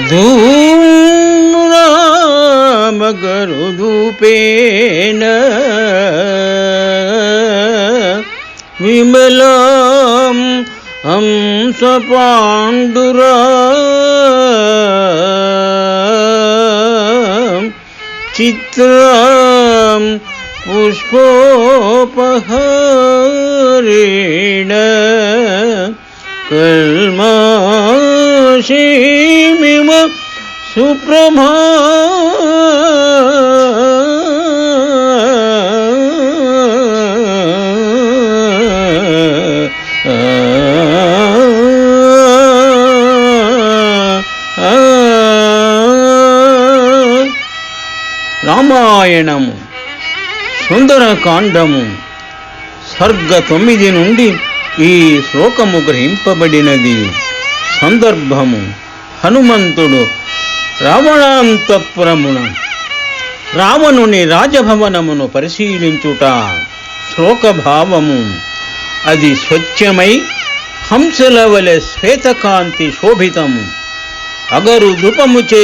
धूमगरुदूपेन विमलां हंसपाण्डुरा चित्रां पुष्पोपहारेण कल्माषीमिव सुप्रभा రామాయణము సుందరకాండము సర్గ 9 నుండి ఈ శ్లోకము గ్రహింపబడినది. సందర్భము: హనుమంతుడు రావణాంతఃపురమున రావణుని రాజభవనమును పరిశీలించుట. శ్లోకభావము: అది స్వచ్ఛమై హంసల వలె శ్వేతకాంతి శోభితము, అగరు ధూపముచే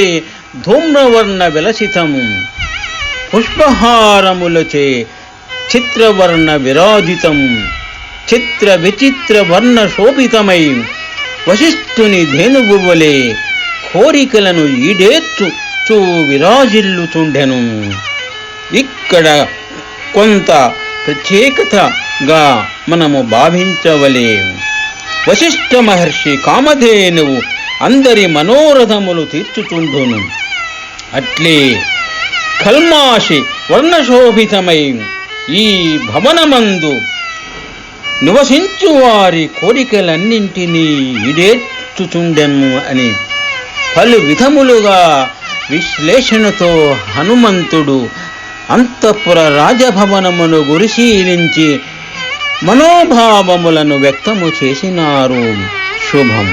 ధూమ్రవర్ణ విలసితము, పుష్పహారములచే చిత్రవర్ణ విరాజితము, చిత్ర విచిత్ర వర్ణ శోభితమై వశిష్ఠుని ధేనువు వలె కోరికలను ఈడేర్చుచూ విరాజిల్లుచుండెను. ఇక్కడ కొంత ప్రత్యేకతగా మనము భావించవలే. వశిష్ఠ మహర్షి కామధేనువు అందరి మనోరథములు తీర్చుచుండును. అట్లే కల్మాషి వర్ణశోభితమై ఈ భవనమందు నివసించు వారి కోరికలన్నింటినీ ఈడేర్చుచుండెను అని పలు విధములుగా విశ్లేషణతో హనుమంతుడు అంతఃపుర రాజభవనమును పరిశీలించి మనోభావములను వ్యక్తము చేసినారు. శుభం.